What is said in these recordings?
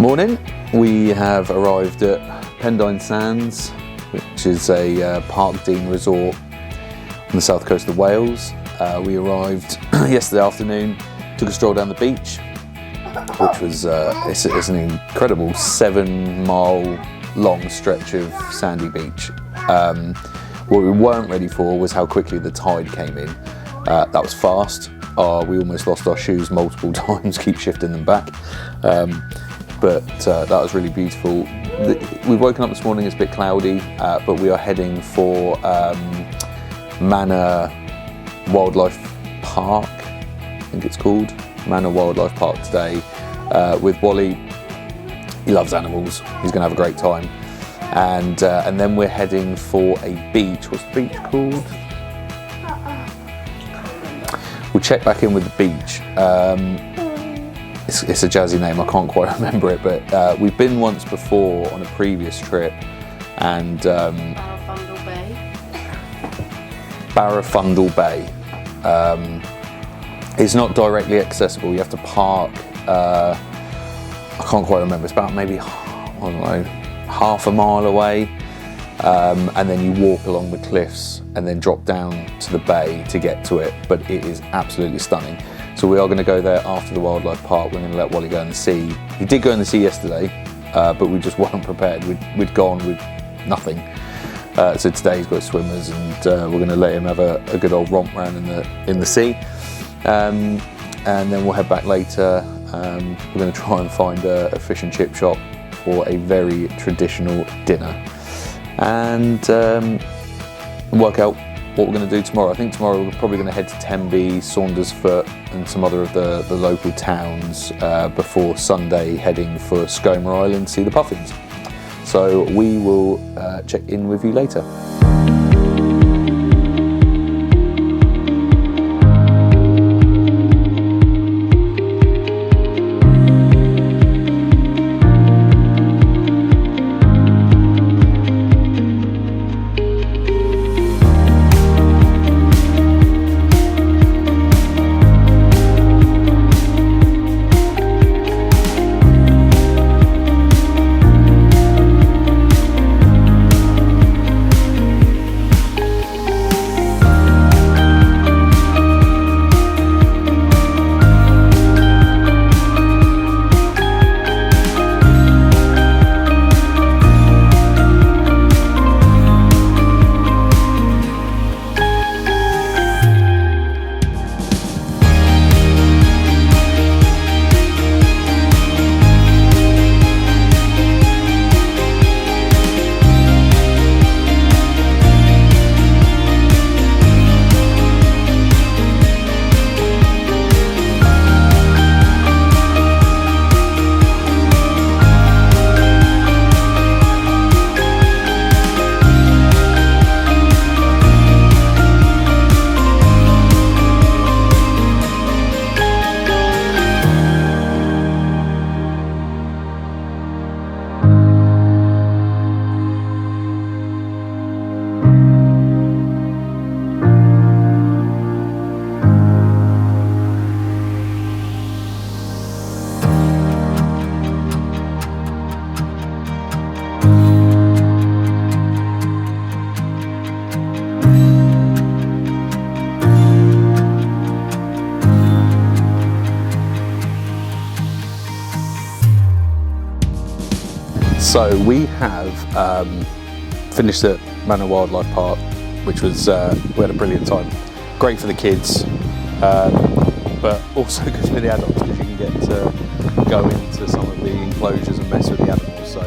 Morning, we have arrived at Pendine Sands, which is a Park Dean resort on the south coast of Wales. We arrived yesterday afternoon, took a stroll down the beach, which was it's an incredible 7-mile long stretch of sandy beach. What we weren't ready for was how quickly the tide came in. That was fast. We almost lost our shoes multiple times, keep shifting them back. But that was really beautiful. We've woken up this morning, it's a bit cloudy, but we are heading for Manor Wildlife Park, I think it's called, Manor Wildlife Park today, with Wally. He loves animals, he's going to have a great time. And then we're heading for a beach. What's the beach called? We'll check back in with the beach. It's a jazzy name, I can't quite remember it, but we've been once before on a previous trip, and Barafundle Bay. It's not directly accessible, you have to park, I can't quite remember, it's about maybe, I don't know, half a mile away, and then you walk along the cliffs and then drop down to the bay to get to it, but it is absolutely stunning. So we are going to go there after the wildlife park. We're going to let Wally go in the sea. He did go in the sea yesterday, but we just weren't prepared. We'd gone with nothing. So today he's got swimmers, and we're going to let him have a good old romp around in the sea. And then we'll head back later. We're going to try and find a fish and chip shop for a very traditional dinner, and work out what we're going to do tomorrow. I think tomorrow we're probably going to head to Tenby, Saundersfoot and some other of the local towns before Sunday heading for Skomer Island to see the Puffins. So we will check in with you later. So we have finished at Manor Wildlife Park, which was, we had a brilliant time. Great for the kids, but also good for the adults, because you can get to go into some of the enclosures and mess with the animals. So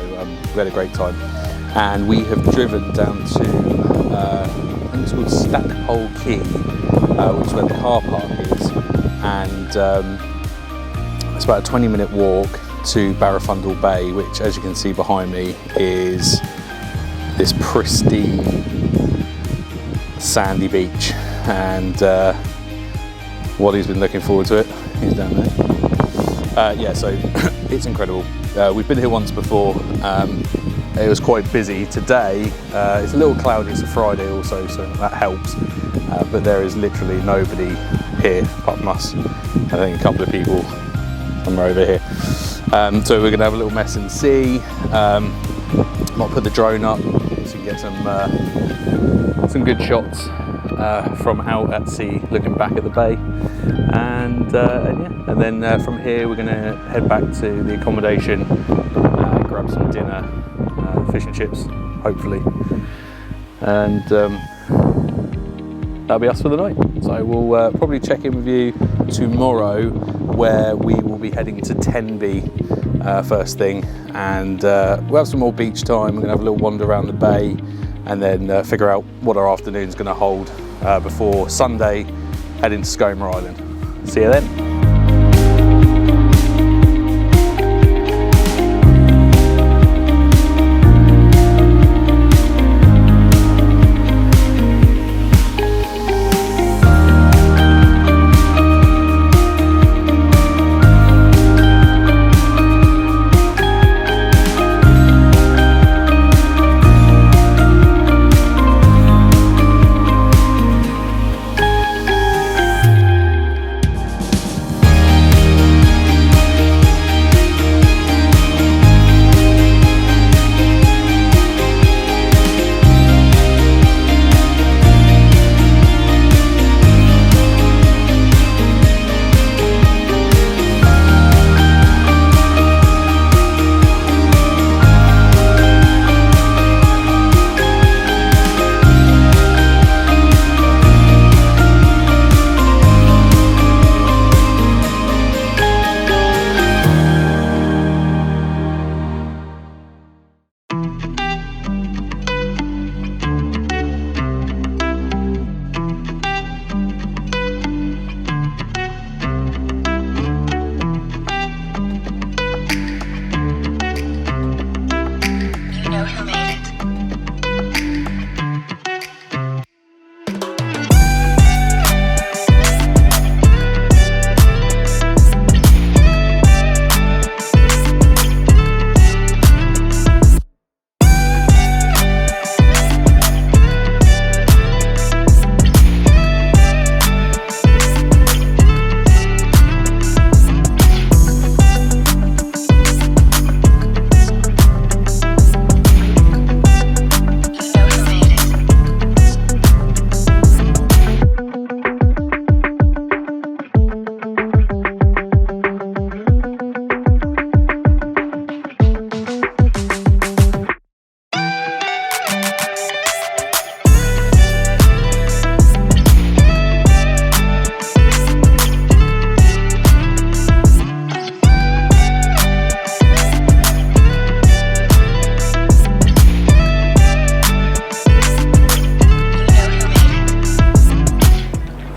we had a great time. And we have driven down to, I think it's called Stackpole Quay, which is where the car park is. And it's about a 20-minute walk to Barafundle Bay, which, as you can see behind me, is this pristine sandy beach, and Wally's been looking forward to it. He's down there. Yeah, so it's incredible. We've been here once before. It was quite busy today. It's a little cloudy, it's a Friday also, so that helps. But there is literally nobody here apart from us. I think a couple of people somewhere over here. So we're going to have a little mess in the sea. Might put the drone up so you can get some good shots from out at sea, looking back at the bay. And yeah, and then from here we're going to head back to the accommodation, grab some dinner, fish and chips, hopefully, and that'll be us for the night. So we'll probably check in with you tomorrow, where we will be heading to Tenby first thing, and we'll have some more beach time. We're going to have a little wander around the bay, and then figure out what our afternoon's going to hold before Sunday heading to Skomer Island. See you then.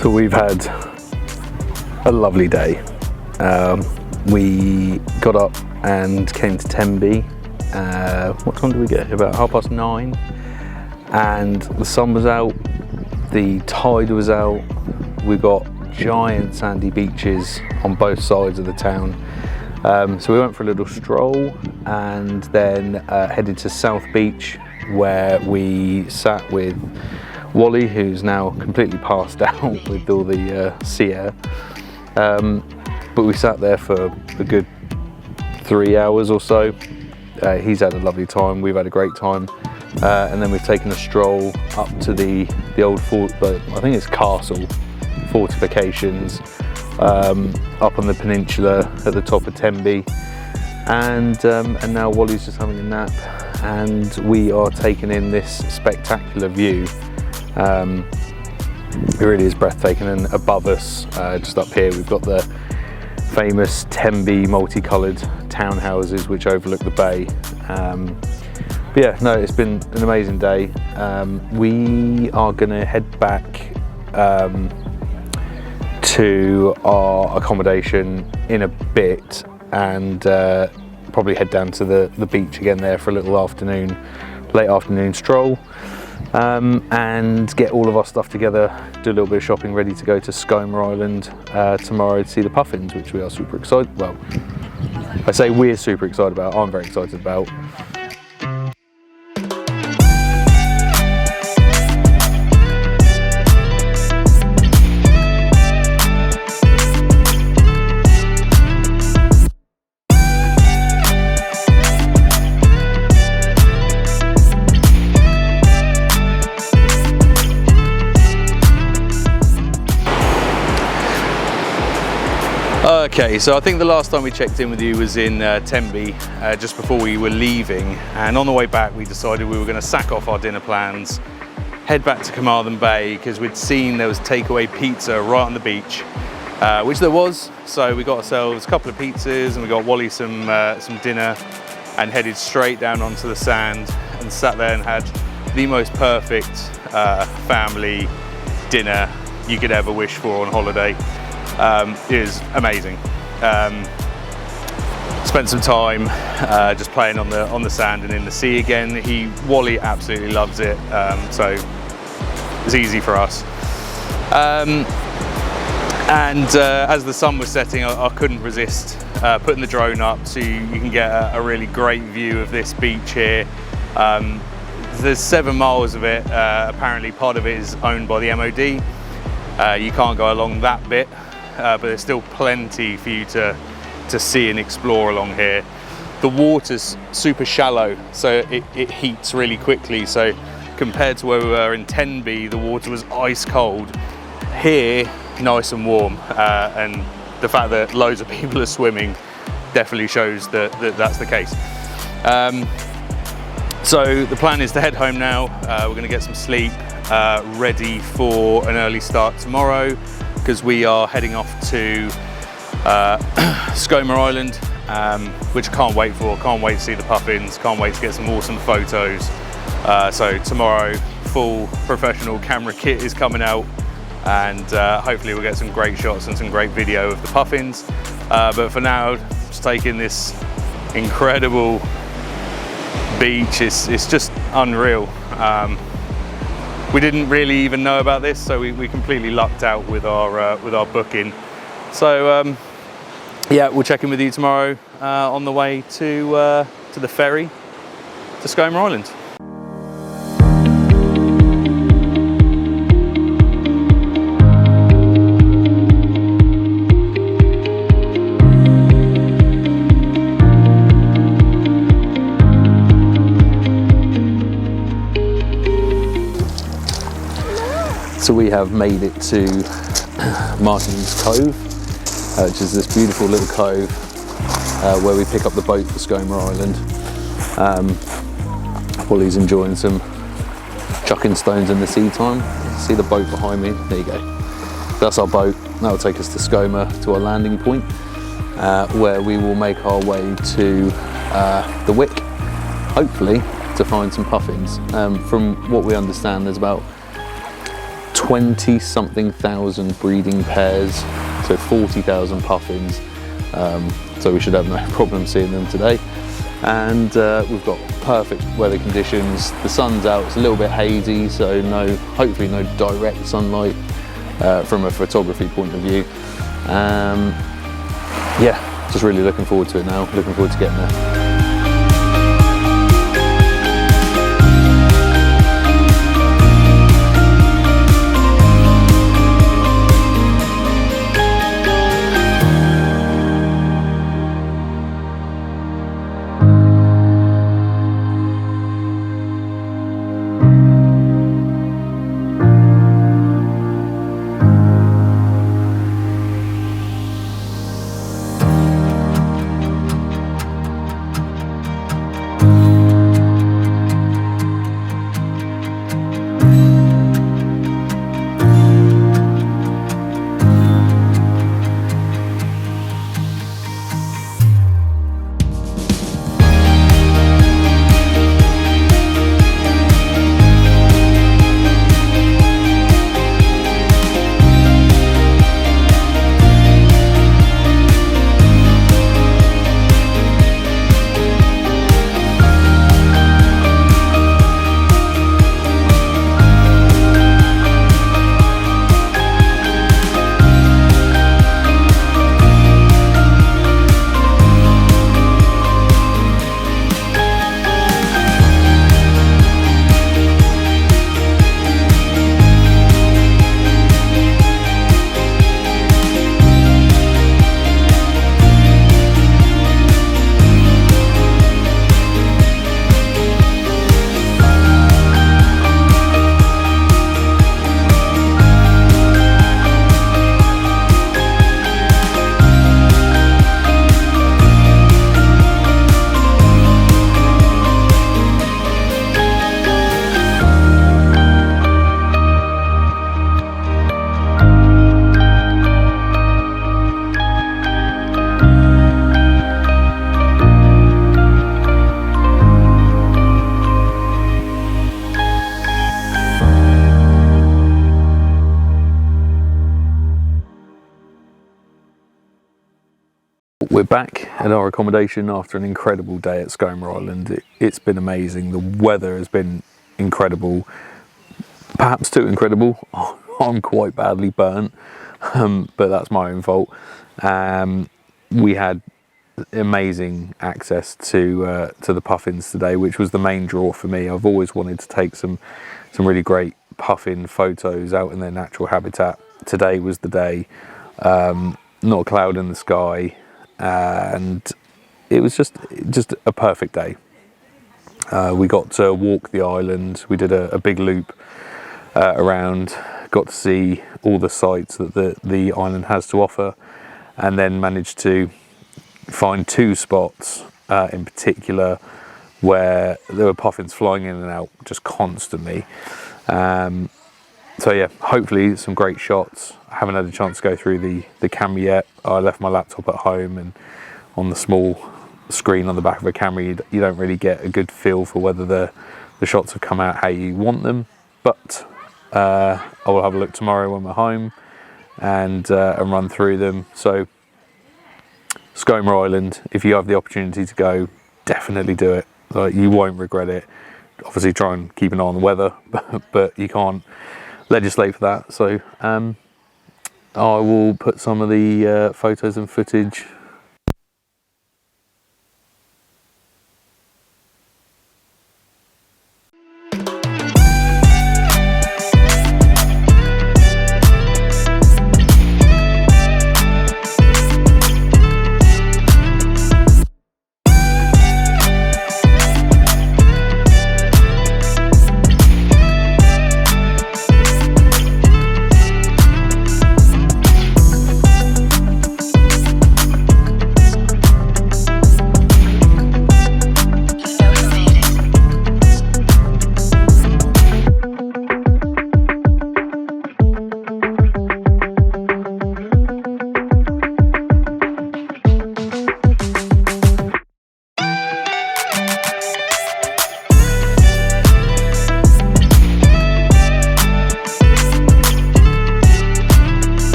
So we've had a lovely day. We got up and came to Tenby. What time did we get? About 9:30. And the sun was out, the tide was out. We got giant sandy beaches on both sides of the town. So we went for a little stroll and then headed to South Beach, where we sat with Wally, who's now completely passed out with all the sea air. But we sat there for a good 3 hours or so. He's had a lovely time, we've had a great time. And then we've taken a stroll up to the old fort, I think it's castle fortifications, up on the peninsula at the top of Tenby. And now Wally's just having a nap, and we are taking in this spectacular view. It really is breathtaking, and above us, just up here, we've got the famous Tenby multicoloured townhouses which overlook the bay. But yeah, no, it's been an amazing day. We are going to head back to our accommodation in a bit, and probably head down to the beach again there for a little late afternoon stroll, and get all of our stuff together, do a little bit of shopping, ready to go to Skomer Island tomorrow to see the Puffins, which we are super excited. Well, I say we're super excited about, I'm very excited about. Okay, so I think the last time we checked in with you was in Tenby, just before we were leaving, and on the way back we decided we were going to sack off our dinner plans, head back to Carmarthen Bay, because we'd seen there was takeaway pizza right on the beach, which there was. So we got ourselves a couple of pizzas and we got Wally some dinner, and headed straight down onto the sand and sat there and had the most perfect family dinner you could ever wish for on holiday. It was amazing. Spent some time just playing on the sand and in the sea again. Wally absolutely loves it, so it's easy for us. As the sun was setting, I couldn't resist putting the drone up so you can get a really great view of this beach here. There's 7 miles of it. Apparently part of it is owned by the MOD. You can't go along that bit, but there's still plenty for you to see and explore along here. The water's super shallow, so it heats really quickly. So compared to where we were in Tenby, the water was ice cold. Here, nice and warm, and the fact that loads of people are swimming definitely shows that that's the case. So the plan is to head home now. We're going to get some sleep, ready for an early start tomorrow, because we are heading off to Skomer Island, which I can't wait for. Can't wait to see the puffins, can't wait to get some awesome photos. So tomorrow, full professional camera kit is coming out, and hopefully we'll get some great shots and some great video of the puffins. But for now, just taking this incredible beach. It's just unreal. We didn't really even know about this, so we completely lucked out with our booking. So yeah, we'll check in with you tomorrow on the way to the ferry to Skomer Island. So we have made it to Martin's Cove, which is this beautiful little cove where we pick up the boat for Skomer Island. Wally's enjoying some chucking stones in the sea time. See the boat behind me? There you go. That's our boat. That will take us to Skomer, to our landing point, where we will make our way to the Wick, hopefully to find some puffins. From what we understand, there's about 20-something thousand breeding pairs, so 40,000 puffins. So we should have no problem seeing them today. And we've got perfect weather conditions. The sun's out, it's a little bit hazy, so hopefully no direct sunlight from a photography point of view. Yeah, just really looking forward to it now, looking forward to getting there. back at our accommodation after an incredible day at Skomer Island. It's been amazing. The weather has been incredible, perhaps too incredible. I'm quite badly burnt, but that's my own fault. We had amazing access to the Puffins today, which was the main draw for me. I've always wanted to take some really great puffin photos out in their natural habitat. Today was the day. Not a cloud in the sky, and it was just a perfect day. We got to walk the island. We did a big loop around, got to see all the sights that the island has to offer, and then managed to find 2 spots in particular where there were puffins flying in and out just constantly. So yeah, hopefully some great shots. I haven't had a chance to go through the camera yet. I left my laptop at home, and on the small screen on the back of a camera you don't really get a good feel for whether the shots have come out how you want them. But I will have a look tomorrow when we're home and run through them. So Skomer Island, if you have the opportunity to go, definitely do it. Like, you won't regret it. Obviously try and keep an eye on the weather, but you can't legislate for that. So I will put some of the photos and footage